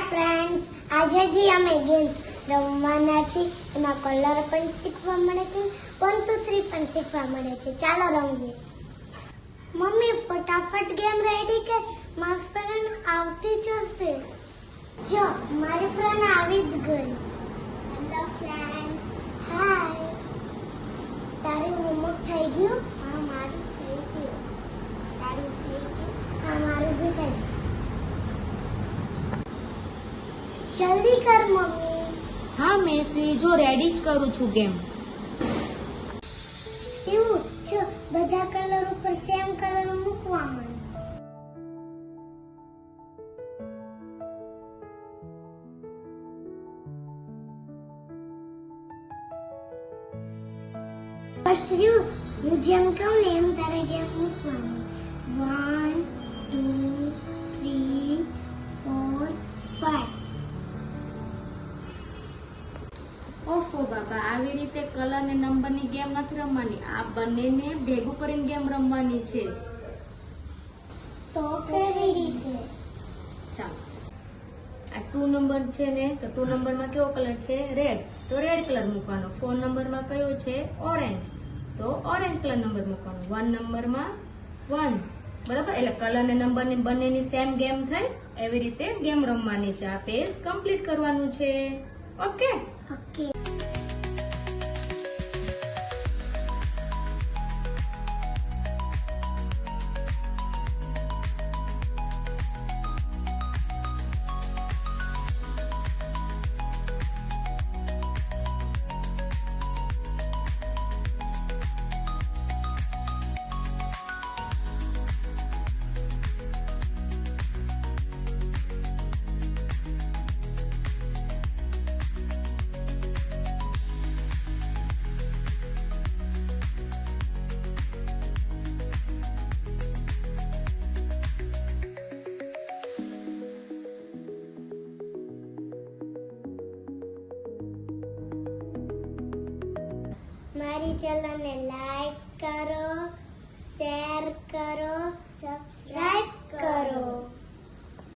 Friends, આજે જે અમે ગેમ રમવાના છીએ એમાં કલર પણ શીખવા મળે છે, 1 2 3 પણ શીખવા મળે છે. ચાલો રમીએ. મમ્મી ફટાફટ ગેમ રેડી કર, મારી ફ્રેન્ડ આવતી જશે. જો મારી ફ્રેન્ડ આવી જ ગઈ. Hello friends. હાય. તારું હોમવર્ક થઈ ગયું? હા મારું થઈ ગયું. તારું થઈ ગયું? હા મારું બી થઈ ગયું. જલ્દી કર મમ્મી. હા મેસવી, જો રેડી જ કરું છું ગેમ. શું જો બધા કલર ઉપર સેમ કલર મૂકવા માંડ. પછી હું જેમ કહું ને એમ તારે ગેમ મૂકવાનું. 1 2 3 4 5. ઓફો બાબા, આવી રીતે કલર ને નંબરની ગેમ નથી રમવાની. આ બંનેને ભેગું કરીને ગેમ રમવાની છે. તો કેવી રીતે? ચાલો, આ 2 નંબર છે ને, તો 2 નંબરમાં કેવો કલર છે? રેડ. તો રેડ કલર મૂકવાનો. 4 નંબરમાં કયો છે? ઓરેન્જ. તો ઓરેન્જ કલર નંબર મૂકવાનો. 1 નંબરમાં 1. બરાબર, એટલે કલર ને નંબરની બંનેની સેમ ગેમ થઈ. એવી રીતે ગેમ રમવાની છે. આ પેજ કમ્પ્લીટ કરવાનું છે. ઓકે. ઓકે. મારી ચેનલને લાઈક કરો, શેર કરો, સબસ્ક્રાઇબ કરો.